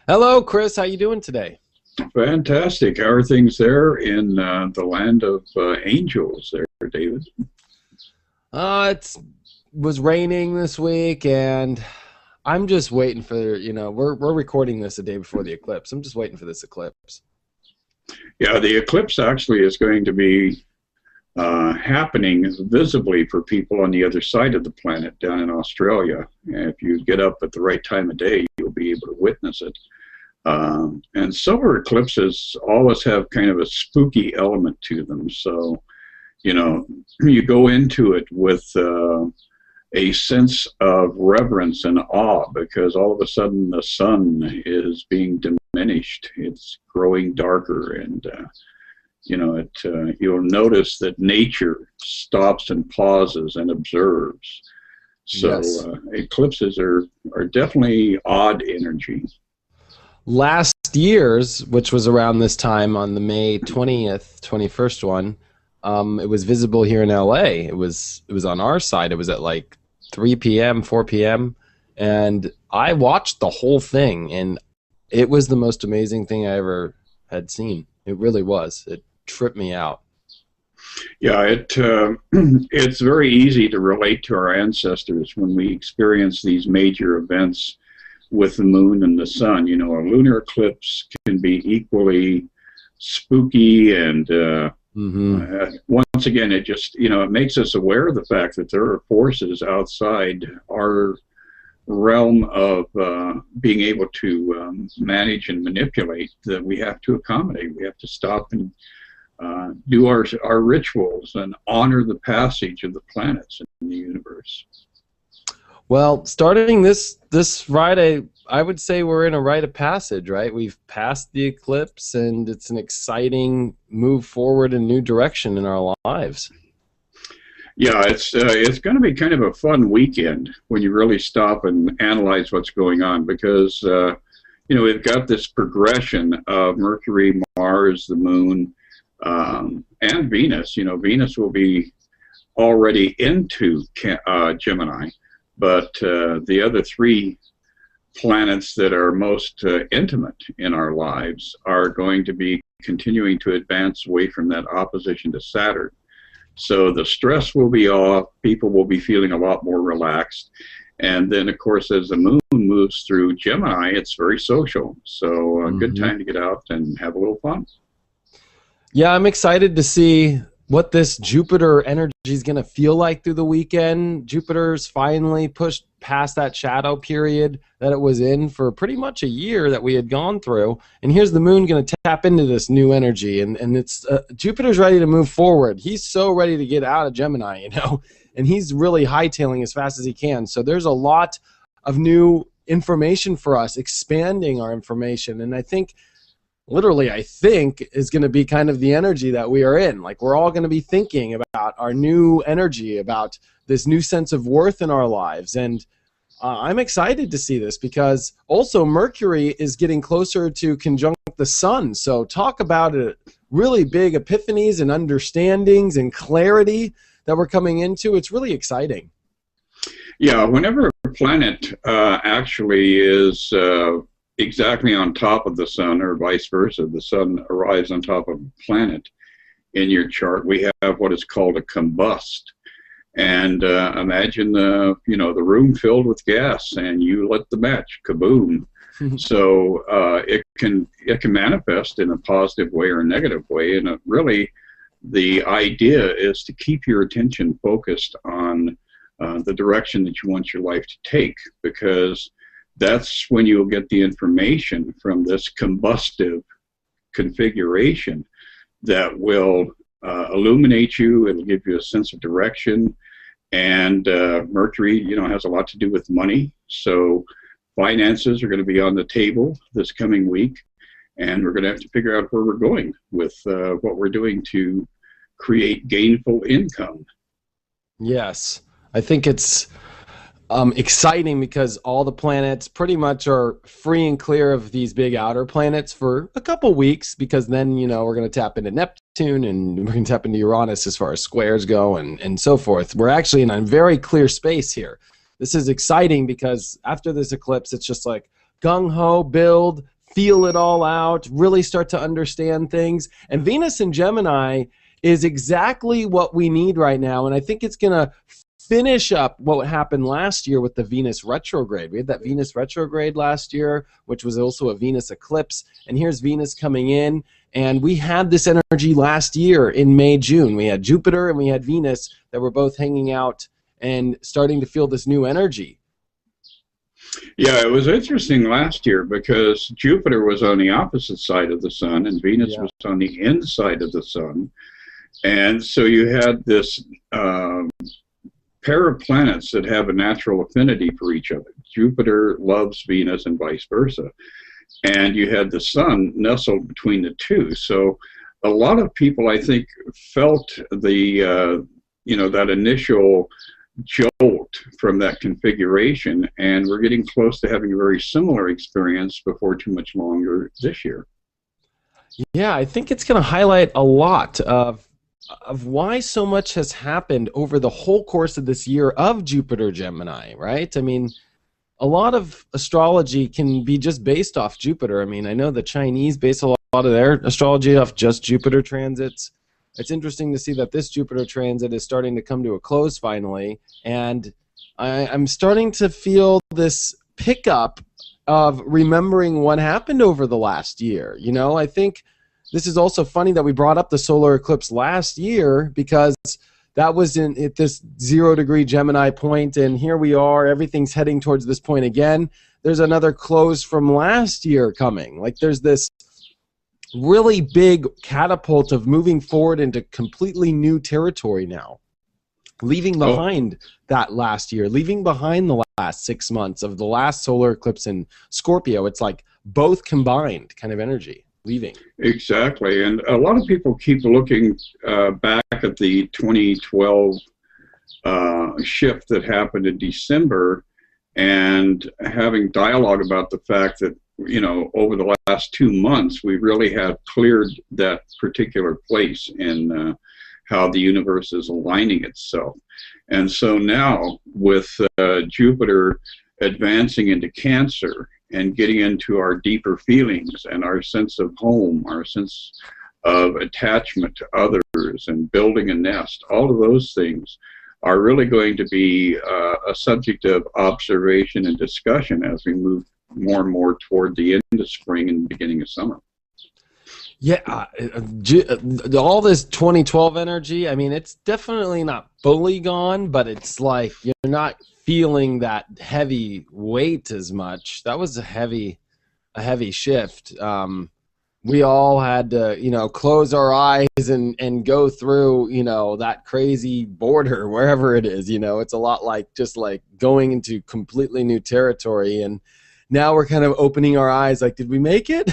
Hello, Chris. How you doing today? Fantastic. How are things there in the land of angels there, David? It was raining this week, and I'm just waiting for we're recording this a day before the eclipse. I'm just waiting for this eclipse. Yeah, the eclipse actually is going to be happening visibly for people on the other side of the planet down in Australia. And if you get up at the right time of day, you'll be able to witness it. And solar eclipses always have kind of a spooky element to them. So, you go into it with a sense of reverence and awe because all of a sudden the sun is being diminished. It's growing darker, and you'll notice that nature stops and pauses and observes. So Yes. Eclipses are definitely odd energy. Last year's, which was around this time on the May 20th, 21st one, it was visible here in LA. It was on our side. It was at like 3 p.m., 4 p.m., and I watched the whole thing, and it was the most amazing thing I ever had seen. It really was. It tripped me out. Yeah, it's very easy to relate to our ancestors when we experience these major events with the moon and the sun. A lunar eclipse can be equally spooky, and once again, it just it makes us aware of the fact that there are forces outside our realm of being able to manage and manipulate that we have to accommodate. We have to stop and do our rituals and honor the passage of the planets in the universe. Well, starting this Friday, I would say we're in a rite of passage, right? We've passed the eclipse, and it's an exciting move forward in a new direction in our lives. Yeah, it's going to be kind of a fun weekend when you really stop and analyze what's going on, because we've got this progression of Mercury, Mars, the Moon, and Venus. Venus will be already into Gemini. But the other three planets that are most intimate in our lives are going to be continuing to advance away from that opposition to Saturn. So the stress will be off. People will be feeling a lot more relaxed. And then, of course, as the moon moves through Gemini, it's very social. So a good time to get out and have a little fun. Yeah, I'm excited to see what this Jupiter energy is going to feel like through the weekend. Jupiter's finally pushed past that shadow period that it was in for pretty much a year that we had gone through. And here's the moon going to tap into this new energy. And it's Jupiter's ready to move forward. He's so ready to get out of Gemini, and he's really hightailing as fast as he can. So there's a lot of new information for us, expanding our information. And I think is going to be kind of the energy that we are in. Like, we're all going to be thinking about our new energy, about this new sense of worth in our lives. And I'm excited to see this because also Mercury is getting closer to conjunct the sun. So talk about really big epiphanies and understandings and clarity that we're coming into. It's really exciting. Yeah, whenever a planet actually is exactly on top of the sun, or vice versa, the sun arrives on top of a planet in your chart, we have what is called a combust. And imagine the room filled with gas, and you lit the match, kaboom. So it can manifest in a positive way or a negative way, and really the idea is to keep your attention focused on the direction that you want your life to take, because that's when you'll get the information from this combustive configuration that will illuminate you. It'll give you a sense of direction. And Mercury, has a lot to do with money. So finances are going to be on the table this coming week. And we're going to have to figure out where we're going with what we're doing to create gainful income. Yes, I think it's exciting because all the planets pretty much are free and clear of these big outer planets for a couple weeks, because then we're going to tap into Neptune and we're going to tap into Uranus as far as squares go and so forth. We're actually in a very clear space here. This is exciting because after this eclipse, it's just like gung-ho, build, feel it all out, really start to understand things. And Venus in Gemini is exactly what we need right now. And I think it's going to finish up what happened last year with the Venus retrograde. We had that Venus retrograde last year, which was also a Venus eclipse. And here's Venus coming in. And we had this energy last year in May, June. We had Jupiter and we had Venus that were both hanging out and starting to feel this new energy. Yeah, it was interesting last year because Jupiter was on the opposite side of the sun and Venus was on the inside of the sun. And so you had this pair of planets that have a natural affinity for each other. Jupiter loves Venus and vice versa. And you had the sun nestled between the two. So a lot of people, I think, felt the, that initial jolt from that configuration. And we're getting close to having a very similar experience before too much longer this year. Yeah, I think it's going to highlight a lot of why so much has happened over the whole course of this year of Jupiter Gemini, right? I mean, a lot of astrology can be just based off Jupiter. I mean, I know the Chinese base a lot of their astrology off just Jupiter transits. It's interesting to see that this Jupiter transit is starting to come to a close finally, and I'm starting to feel this pickup of remembering what happened over the last year. You know, I think this is also funny that we brought up the solar eclipse last year because that was at this 0-degree Gemini point, and here we are. Everything's heading towards this point again. There's another close from last year coming. Like there's this really big catapult of moving forward into completely new territory now, leaving behind that last year, leaving behind the last 6 months of the last solar eclipse in Scorpio. It's like both combined kind of energy. Leaving. Exactly, and a lot of people keep looking back at the 2012 shift that happened in December and having dialogue about the fact that, you know, over the last 2 months, we really have cleared that particular place in how the universe is aligning itself. And so now with Jupiter advancing into Cancer, and getting into our deeper feelings and our sense of home, our sense of attachment to others and building a nest, all of those things are really going to be a subject of observation and discussion as we move more and more toward the end of spring and beginning of summer. Yeah, all this 2012 energy, I mean, it's definitely not fully gone, but it's like you're not feeling that heavy weight as much. That was a heavy shift. We all had to, you know, close our eyes and go through, you know, that crazy border wherever it is. You know, it's a lot like just like going into completely new territory, and now we're kind of opening our eyes like, did we make it?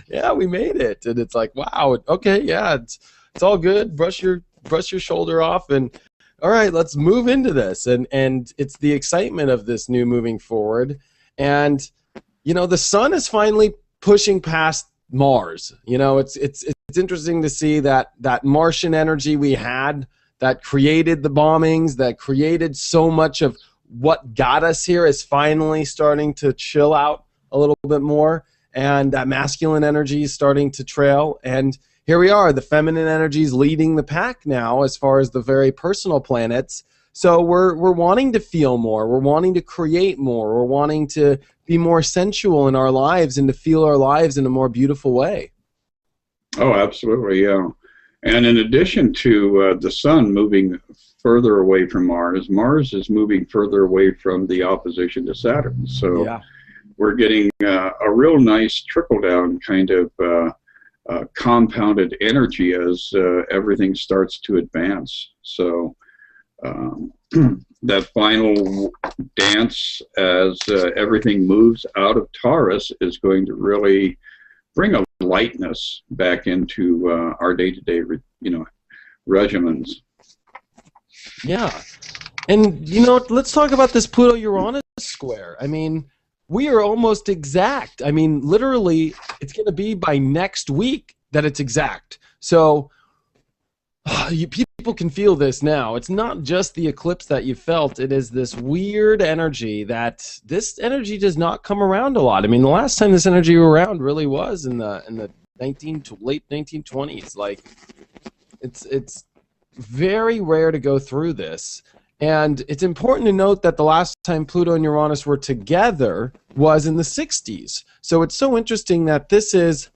Yeah, we made it. And it's like, wow, okay, yeah, it's all good. Brush your shoulder off, and all right, let's move into this. And it's the excitement of this new moving forward. And, you know, the sun is finally pushing past Mars. You know, it's interesting to see that Martian energy we had that created the bombings, that created so much of what got us here, is finally starting to chill out a little bit more, and that masculine energy is starting to trail. And here we are, the feminine energy is leading the pack now as far as the very personal planets. So we're wanting to feel more, we're wanting to create more, we're wanting to be more sensual in our lives and to feel our lives in a more beautiful way. Oh, absolutely, yeah. And in addition to the sun moving further away from Mars, Mars is moving further away from the opposition to Saturn. So yeah, we're getting a real nice trickle-down kind of compounded energy as everything starts to advance. So that final dance as everything moves out of Taurus is going to really bring a lightness back into our day-to-day, regimens. Yeah. And, you know, let's talk about this Pluto-Uranus square. I mean, we are almost exact. I mean, literally, it's going to be by next week that it's exact. So people people can feel this now. It's not just the eclipse that you felt. It is this weird energy that this energy does not come around a lot. I mean, the last time this energy around really was in the late 1920s. Like, it's very rare to go through this. And it's important to note that the last time Pluto and Uranus were together was in the 60s. So it's so interesting that this is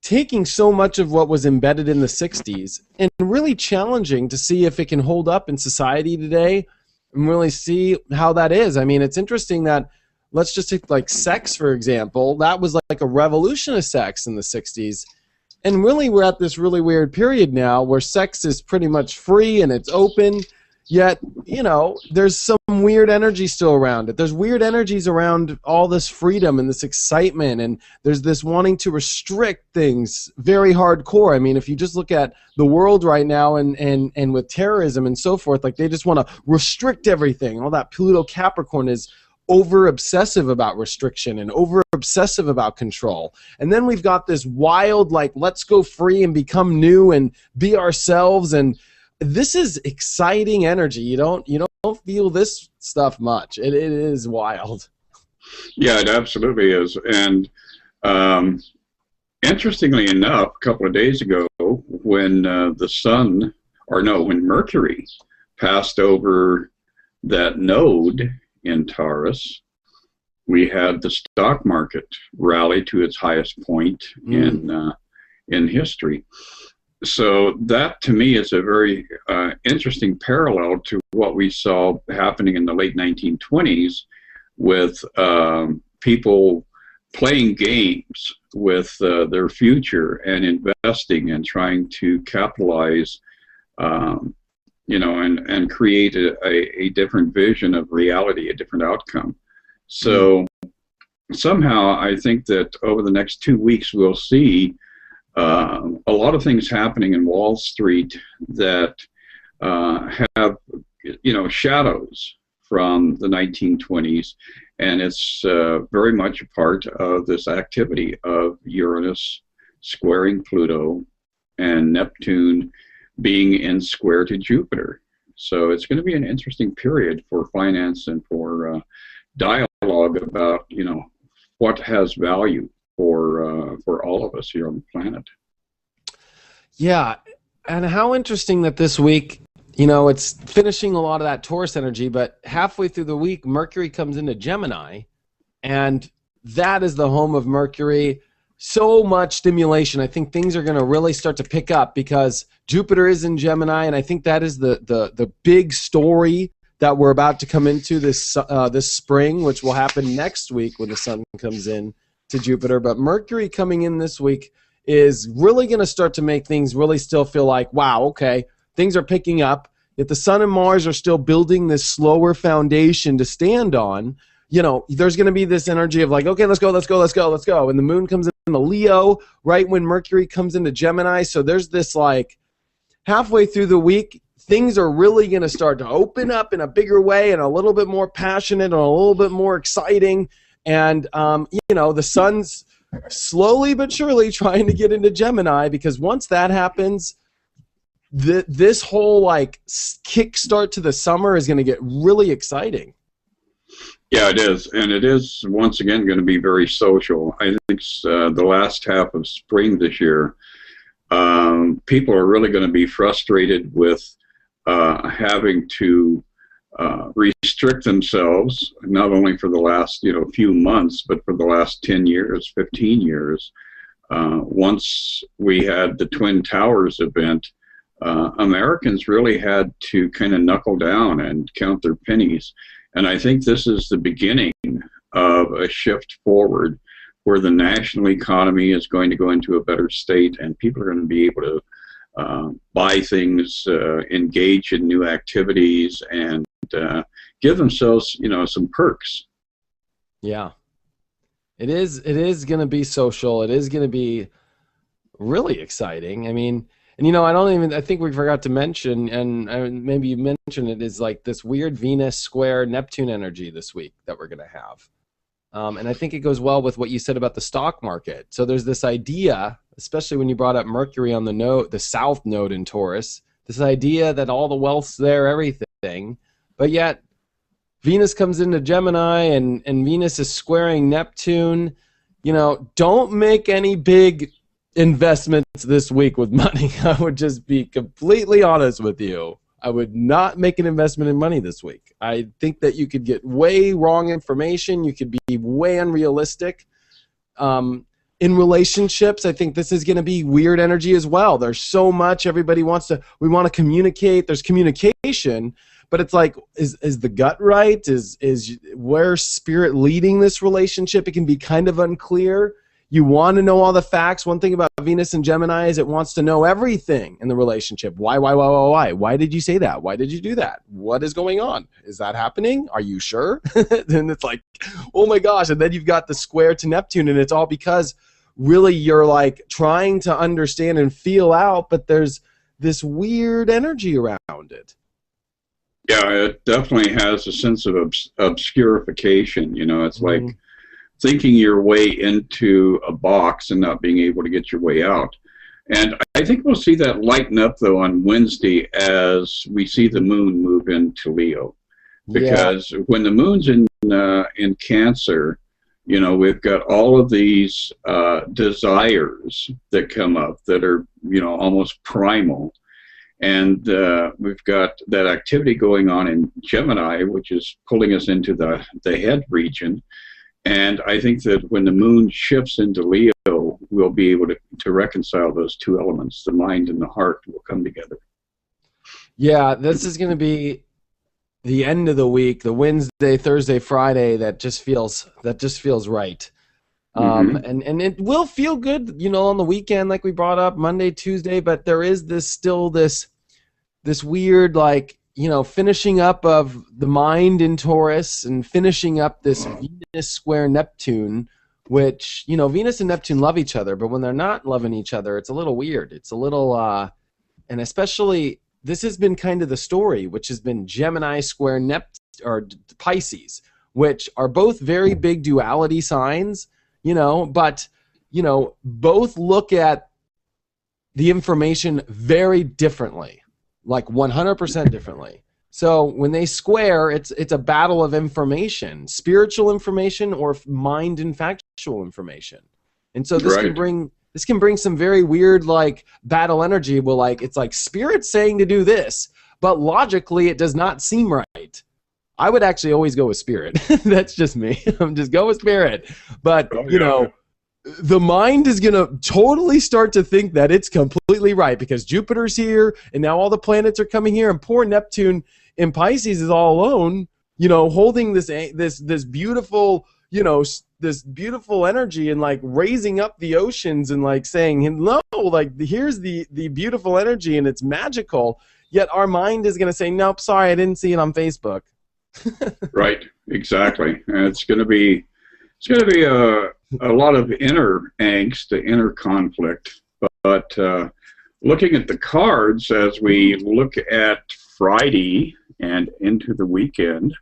taking so much of what was embedded in the 60s and really challenging to see if it can hold up in society today and really see how that is. I mean, it's interesting that, let's just take like sex, for example. That was like a revolution of sex in the 60s. And really, we're at this really weird period now where sex is pretty much free and it's open. Yet, you know, there's some weird energy still around it. There's weird energies around all this freedom and this excitement, and there's this wanting to restrict things very hardcore. I mean, if you just look at the world right now and with terrorism and so forth, like they just want to restrict everything. All that Pluto Capricorn is over obsessive about restriction and over obsessive about control. And then we've got this wild, like, let's go free and become new and be ourselves. And this is exciting energy. You don't feel this stuff much. It is wild. Yeah, it absolutely is. And interestingly enough, a couple of days ago, when when Mercury passed over that node in Taurus, we had the stock market rally to its highest point in history. So that, to me, is a very interesting parallel to what we saw happening in the late 1920s with people playing games with their future and investing and trying to capitalize, and create a different vision of reality, a different outcome. So somehow I think that over the next 2 weeks we'll see a lot of things happening in Wall Street that have, shadows from the 1920s, and it's very much a part of this activity of Uranus squaring Pluto and Neptune being in square to Jupiter. So it's going to be an interesting period for finance and for dialogue about, what has value for all of us here on the planet. Yeah, and how interesting that this week, it's finishing a lot of that Taurus energy, but halfway through the week, Mercury comes into Gemini, and that is the home of Mercury. So much stimulation. I think things are going to really start to pick up because Jupiter is in Gemini, and I think that is the big story that we're about to come into this spring, which will happen next week when the sun comes in to Jupiter. But Mercury coming in this week is really going to start to make things really still feel like, wow, okay, things are picking up. Yet the sun and Mars are still building this slower foundation to stand on. There's going to be this energy of like, okay, let's go. And the moon comes into Leo right when Mercury comes into Gemini. So there's this like halfway through the week, things are really going to start to open up in a bigger way and a little bit more passionate and a little bit more exciting. And, the sun's slowly but surely trying to get into Gemini, because once that happens, this whole like kickstart to the summer is going to get really exciting. Yeah, it is. And it is, once again, going to be very social. I think the last half of spring this year, people are really going to be frustrated with having to restrict themselves, not only for the last few months, but for the last 10 years, 15 years. Once we had the Twin Towers event, Americans really had to kind of knuckle down and count their pennies. And I think this is the beginning of a shift forward where the national economy is going to go into a better state and people are going to be able to buy things, engage in new activities, and give themselves, some perks. Yeah, it is going to be social. It is going to be really exciting. I mean, and I think we forgot to mention, and maybe you mentioned it, is like this weird Venus square Neptune energy this week that we're going to have. And I think it goes well with what you said about the stock market. So there's this idea, especially when you brought up Mercury on the south node in Taurus, this idea that all the wealth's there, everything. But yet Venus comes into Gemini, and Venus is squaring Neptune. You know, don't make any big investments this week with money. I would just be completely honest with you. I would not make an investment in money this week. I think that you could get way wrong information. You could be way unrealistic. In relationships, I think this is going to be weird energy as well. There's so much. Everybody we want to communicate. There's communication, but it's like, is the gut right? Is where spirit leading this relationship? It can be kind of unclear. You want to know all the facts. One thing about Venus and Gemini is it wants to know everything in the relationship. Why? Why did you say that? Why did you do that? What is going on? Is that happening? Are you sure? Then it's like, oh my gosh. And then you've got the square to Neptune, and it's all because really you're like trying to understand and feel out, but there's this weird energy around it. Yeah, it definitely has a sense of obscurification. You know, it's like thinking your way into a box and not being able to get your way out. And I think we'll see that lighten up, though, on Wednesday as we see the moon move into Leo. Because when the moon's in Cancer, you know, we've got all of these desires that come up that are, you know, almost primal. And we've got that activity going on in Gemini, which is pulling us into the head region. And I think that when the moon shifts into Leo, we'll be able to reconcile those two elements. The mind and the heart will come together. Yeah, this is going to be the end of the week, the Wednesday, Thursday, Friday, that just feels right. And it will feel good, you know, on the weekend, like we brought up, Monday, Tuesday, but there is this weird, like, you know, finishing up of the mind in Taurus and finishing up this Venus square Neptune, which, you know, Venus and Neptune love each other, but when they're not loving each other, it's a little weird. It's a little, and especially, this has been kind of the story, which has been Gemini square or Pisces, which are both very big duality signs, you know, but, you know, both look at the information very differently. Like 100% differently. So when they square, it's a battle of information, spiritual information or mind and factual information. And so this can bring some very weird, like, battle energy. Well, like, it's like spirit saying to do this, but logically it does not seem right. I would actually always go with spirit. That's just me. I'm just go with spirit. But you know, the mind is going to totally start to think that it's completely right because Jupiter's here and now all the planets are coming here, and poor Neptune in Pisces is all alone, you know, holding this beautiful, you know, this beautiful energy and like raising up the oceans and like saying, no, like here's the beautiful energy and it's magical. Yet our mind is going to say, nope, sorry, I didn't see it on Facebook. Right, exactly. And it's going to be a lot of inner angst, the inner conflict. But looking at the cards as we look at Friday and into the weekend,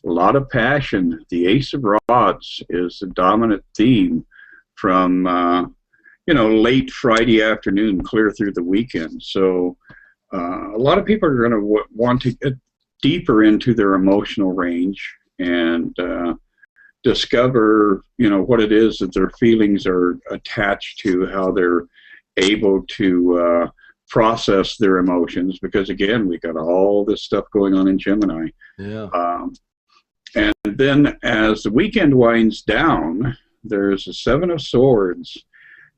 a lot of passion. The Ace of Rods is the dominant theme from you know, late Friday afternoon clear through the weekend. So a lot of people are going to want to get deeper into their emotional range and discover, you know, what it is that their feelings are attached to, how they're able to process their emotions, because again, we got all this stuff going on in Gemini. And then as the weekend winds down, there's a Seven of Swords,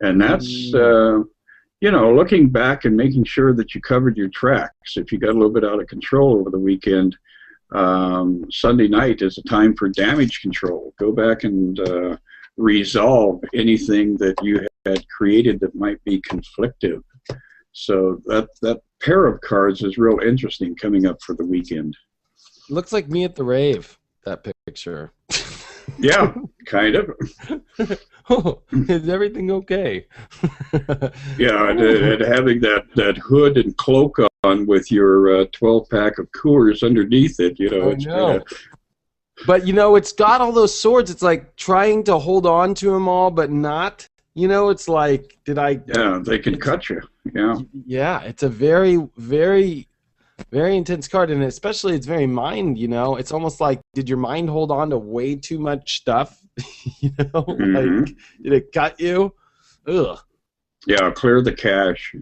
and that's you know, looking back and making sure that you covered your tracks. If you got a little bit out of control over the weekend, Sunday night is a time for damage control. Go back and resolve anything that you had created that might be conflictive. So that pair of cards is real interesting coming up for the weekend. Looks like me at the rave, that picture. Yeah, kind of. Oh, is everything okay? Yeah, and having that hood and cloak on with your 12-pack of Coors underneath it, you know. It's kinda... But, you know, it's got all those swords. It's like trying to hold on to them all, but not. You know, it's like, Yeah, they can cut you. Yeah. yeah, it's a very, very, very intense card, and especially it's very mind, you know. It's almost like, did your mind hold on to way too much stuff? You know, Hmm. like, did it cut you? Ugh. Yeah, clear the cache.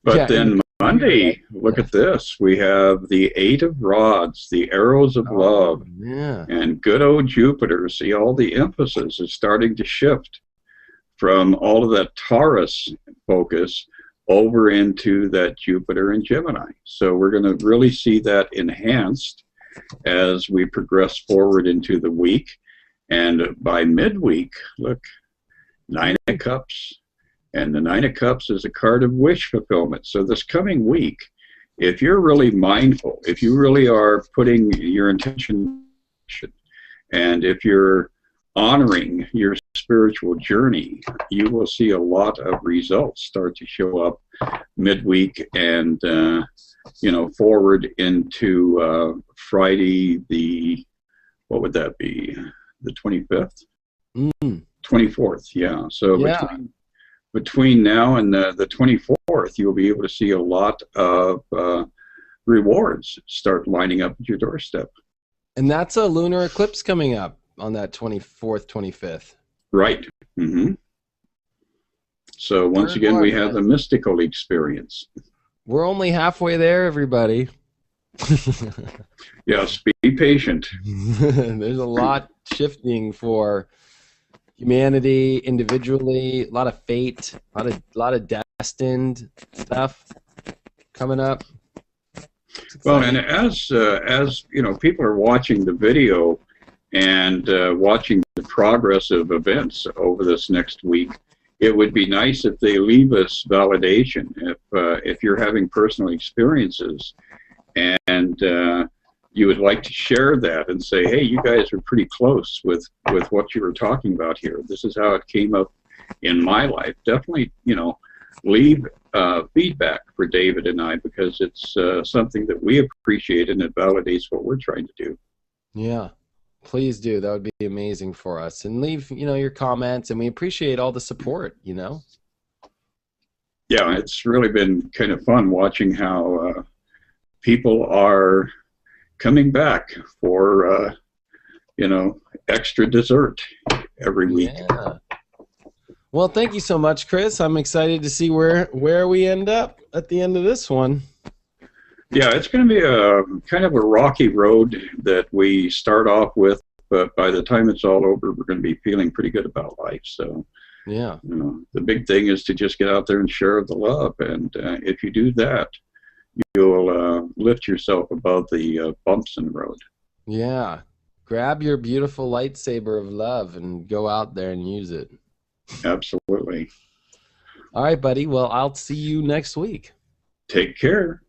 But Yeah, in then the computer, right? Monday, look at this. We have the Eight of Rods, the Arrows of Oh, Love, yeah. and good old Jupiter. See, all the emphasis is starting to shift from all of that Taurus focus over into that Jupiter and Gemini. So we're going to really see that enhanced as we progress forward into the week. And by midweek, look, Nine of Cups. And the Nine of Cups is a card of wish fulfillment. So this coming week, if you're really mindful, if you really are putting your intention, and if you're honoring your spiritual journey, you will see a lot of results start to show up midweek and forward into Friday, what would that be, the 25th, Mm, 24th. Yeah, so yeah. between now and the 24th, you'll be able to see a lot of rewards start lining up at your doorstep. And that's a lunar eclipse coming up on that 24th, 25th. Right. Hmm. So once Learn again, more, we have man. the mystical experience. We're only halfway there, everybody. Yes, be patient. There's a lot shifting for humanity individually, a lot of fate, a lot of destined stuff coming up. It's Well, and exciting. as you know, people are watching the video and watching the progress of events over this next week. It would be nice if they leave us validation. If you're having personal experiences and you would like to share that and say, hey, you guys are pretty close with what you were talking about here. This is how it came up in my life. Definitely, leave feedback for David and I, because it's something that we appreciate and it validates what we're trying to do. Yeah. Please do. That would be amazing for us. And leave, your comments, and we appreciate all the support, Yeah, it's really been kind of fun watching how people are coming back for extra dessert every week. Yeah. Well, thank you so much, Chris. I'm excited to see where we end up at the end of this one. Yeah, it's going to be a kind of a rocky road that we start off with, but by the time it's all over, we're going to be feeling pretty good about life. So, Yeah. the big thing is to just get out there and share the love, and if you do that, you'll lift yourself above the bumps in the road. Yeah. Grab your beautiful lightsaber of love and go out there and use it. Absolutely. All right, buddy. Well, I'll see you next week. Take care.